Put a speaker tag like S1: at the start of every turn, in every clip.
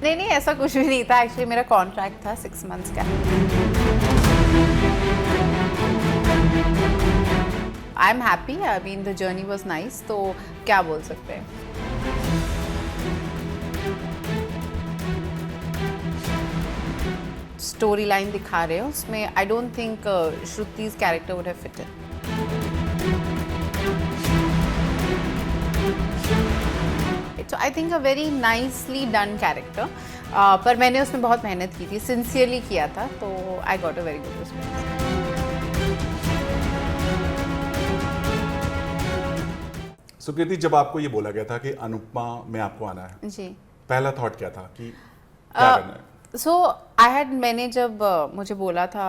S1: नहीं नहीं, ऐसा कुछ भी नहीं था। एक्चुअली मेरा कॉन्ट्रैक्ट था 6 मंथ्स का। आई am happy, I mean the journey was nice, तो क्या बोल सकते हैं। स्टोरी लाइन दिखा रहे हो उसमें, I don't think Shruti's character would have fitted. So I think a very nicely done character, पर मैंने उसमें बहुत मेहनत की थी, सिंसियरली किया था, तो I got a very good response.
S2: सुकृति, जब आपको ये बोला गया था कि अनुपमा में आपको आना है,
S1: जी,
S2: पहला थॉट क्या था कि क्या करना है?
S1: सो मैंने जब मुझे बोला था,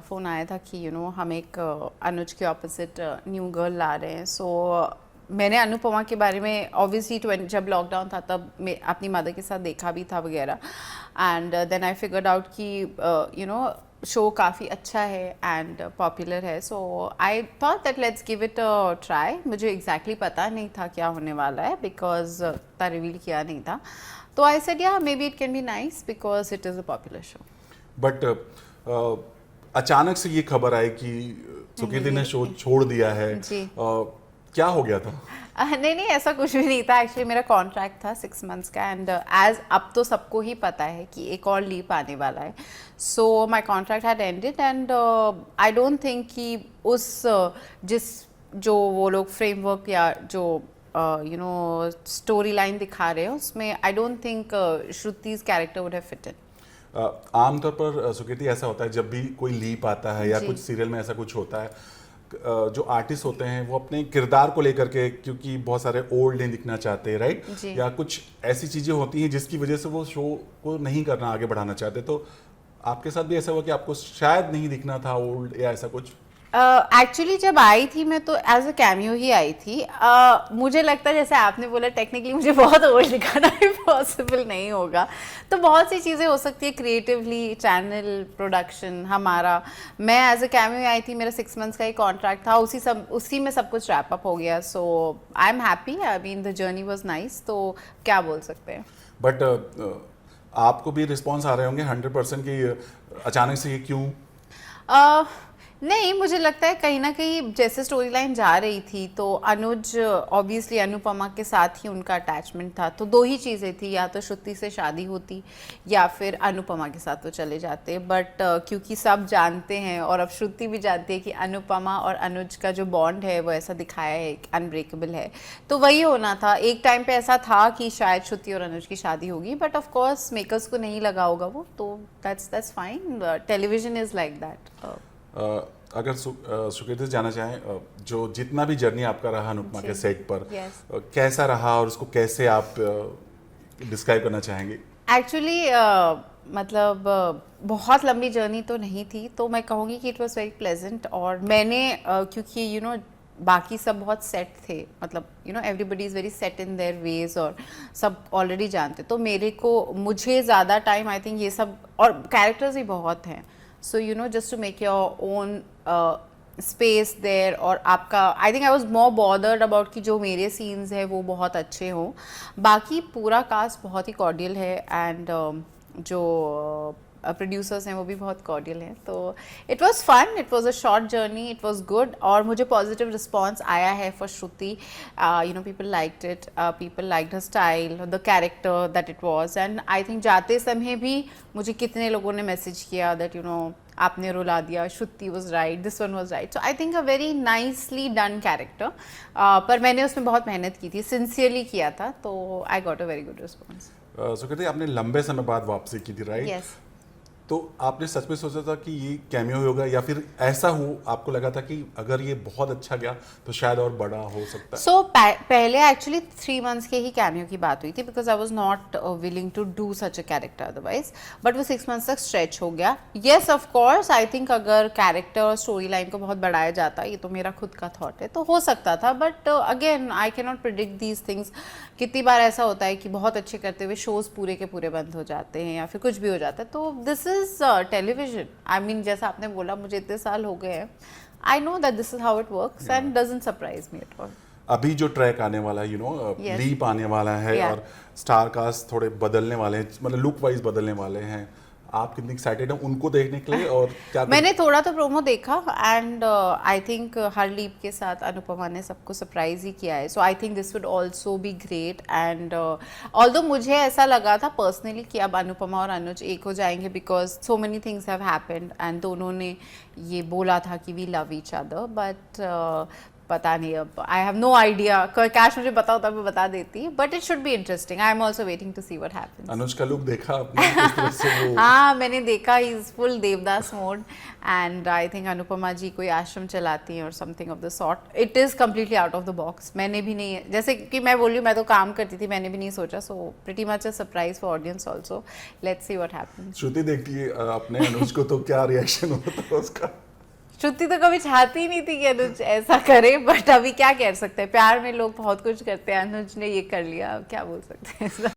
S1: फ़ोन आया था कि हम एक अनुज के ऑपोजिट न्यू गर्ल ला रहे हैं, सो मैंने अनुपमा के बारे में ऑब्वियसली जब लॉकडाउन था तब मैं अपनी मदर के साथ देखा भी था वगैरह, and then I figured out कि शो काफ़ी अच्छा है एंड पॉपुलर है, so I thought that let's give it a try. मुझे एग्जैक्टली पता नहीं था क्या होने वाला है बिकॉज इतना रिवील किया नहीं था, तो आई सेड या may be it can be nice because it is a popular show.
S2: But अचानक से ये खबर आई कि सुकृति ने शो छोड़ दिया है।
S1: जी।
S2: क्या हो गया था?
S1: नहीं नहीं, ऐसा कुछ भी नहीं था। एक्चुअली मेरा कॉन्ट्रैक्ट था 6 मंथ्स का, एंड एज अब तो सबको ही पता है कि एक और लीप आने वाला है, so my contract had ended, and I don't think कि उस जो वो लोग फ्रेमवर्क या जो स्टोरी लाइन दिखा रहे हैं उसमें, I don't think Shruti's character would have fitted.
S2: आमतौर पर सुकृति ऐसा होता है जब भी कोई लीप आता है या
S1: जी।
S2: कुछ सीरियल में ऐसा कुछ होता है, जो आर्टिस्ट होते हैं वो अपने किरदार को लेकर के, क्योंकि बहुत सारे ओल्ड नहीं दिखना चाहते, राइट,
S1: जी।
S2: या कुछ ऐसी चीजें होती हैं जिसकी वजह से वो शो को नहीं करना, आगे बढ़ाना चाहते, तो आपके साथ भी ऐसा हुआ कि आपको शायद नहीं दिखना था ओल्ड या ऐसा कुछ?
S1: एक्चुअली जब आई थी मैं तो एज अ कैमियो ही आई थी। मुझे लगता है जैसे आपने बोला टेक्निकली मुझे बहुत ओल्ड दिखाना भी पॉसिबल नहीं होगा, तो बहुत सी चीज़ें हो सकती है क्रिएटिवली, चैनल प्रोडक्शन हमारा। मैं एज अ कैमियो आई थी, मेरा 6 मंथ्स का ही कॉन्ट्रैक्ट था, उसी में सब कुछ रैप अप हो गया, so I am happy, I mean the journey was nice, तो क्या बोल सकते हैं।
S2: बट आपको भी रिस्पॉन्स आ रहे होंगे 100% कि अचानक से ये क्यों?
S1: नहीं, मुझे लगता है कहीं ना कहीं जैसे स्टोरी लाइन जा रही थी तो अनुज ऑब्वियसली अनुपमा के साथ ही उनका अटैचमेंट था, तो दो ही चीज़ें थी, या तो श्रुति से शादी होती या फिर अनुपमा के साथ तो चले जाते, बट क्योंकि सब जानते हैं और अब श्रुति भी जानती है कि अनुपमा और अनुज का जो बॉन्ड है वो ऐसा दिखाया है, अनब्रेकेबल है, तो वही होना था। एक टाइम पे ऐसा था कि शायद श्रुति और अनुज की शादी होगी, बट ऑफ कोर्स मेकर्स को नहीं लगा होगा वो, तो that's fine, television is like that.
S2: अगर सुकृति से जाना चाहें, जो जितना भी जर्नी आपका रहा अनुपमा के सेट पर, कैसा रहा और उसको कैसे आप डिस्क्राइब करना चाहेंगे?
S1: एक्चुअली मतलब बहुत लंबी जर्नी तो नहीं थी, तो मैं कहूँगी कि इट वाज वेरी प्लेजेंट, और मैंने क्योंकि बाकी सब बहुत सेट थे, मतलब everybody is very set in their ways और सब ऑलरेडी जानते, तो मुझे ज़्यादा टाइम, आई थिंक ये सब, और कैरेक्टर्स भी बहुत हैं, so just to make your own space there, और आपका I think I was more bothered about कि जो मेरे सीन्स है वो बहुत अच्छे हों। बाकी पूरा कास्ट बहुत ही कॉर्डियल है, एंड जो प्रोड्यूसर्स हैं वो भी बहुत कॉर्डियल हैं, तो it was fun, it was a short journey, it was good, और मुझे पॉजिटिव रिस्पॉन्स आया है for Shruti. People liked it, people liked her style, the character that it was, and I think जाते समय भी मुझे कितने लोगों ने मैसेज किया दैट आपने रुला दिया, Shruti was right, this one was right, so I think a very nicely done character, पर मैंने उसमें बहुत मेहनत की थी, सिंसियरली किया था, तो I got a very good response.
S2: Sukriti, आपने लंबे समय बाद वापसी की थी, राइट?
S1: यस।
S2: तो आपने सच में सोचा था कि ये कैमियो होगा, या फिर ऐसा हो आपको लगा था कि अगर ये बहुत अच्छा गया तो शायद और बड़ा हो सकता है?
S1: सो पहले एक्चुअली 3 मंथ्स के ही कैमियो की बात हुई थी, because I was not willing to do such a character otherwise, but वो 6 मंथ्स तक स्ट्रेच हो गया। Yes of course, I think अगर कैरेक्टर और स्टोरी लाइन को बहुत बढ़ाया जाता, ये तो मेरा खुद का थॉट है, तो हो सकता था, but again I can not predict these things. कितनी बार ऐसा होता है कि बहुत अच्छे करते हुए शोज पूरे के पूरे बंद हो जाते हैं या फिर कुछ भी हो जाता है, तो this is television, I mean जैसा आपने बोला मुझे इतने साल हो गए हैं, I know that this is how it works and doesn't surprise me at all.
S2: अभी जो ट्रैक आने वाला है
S1: Yes.
S2: लीप आने वाला है
S1: Yeah.
S2: और स्टार कास्ट थोड़े बदलने वाले हैं, मतलब लुक वाइज बदलने वाले हैं, आप कितनी एक्साइटेड हैं उनको देखने के लिए? और क्या
S1: मैंने थोड़ा तो प्रोमो देखा एंड आई थिंक हर लीप के साथ अनुपमा ने सबको सरप्राइज ही किया है, so I think this would also be great. And although मुझे ऐसा लगा था पर्सनली कि अब अनुपमा और अनुज एक हो जाएंगे because so many things have happened and दोनों ने ये बोला था कि we love each other, but पता नहीं, अब आई हैव नो आइडिया। कैश मुझे पता होता मैं बता देती, but it should be interesting. I am also waiting to see what happens.
S2: Anuj का लुक देखा आपने किस तरह से वो
S1: हाँ मैंने देखा, he is full Devdas mode and I think Anupama ji कोई आश्रम चलाती हैं और something of the sort. It is completely out of the box. मैंने भी नहीं, जैसे कि मैं बोल रही हूँ मैं तो काम करती थी, मैंने भी नहीं सोचा, so pretty much a surprise for audience also. Let's see what happens.
S2: Shruti देखती है अपने अनुज को तो क्या रिएक्शन होता है उसका?
S1: श्रुति तो कभी चाहती ही नहीं थी कि अनुज ऐसा करे, बट अभी क्या कह सकते हैं, प्यार में लोग बहुत कुछ करते हैं, अनुज ने ये कर लिया, अब क्या बोल सकते हैं।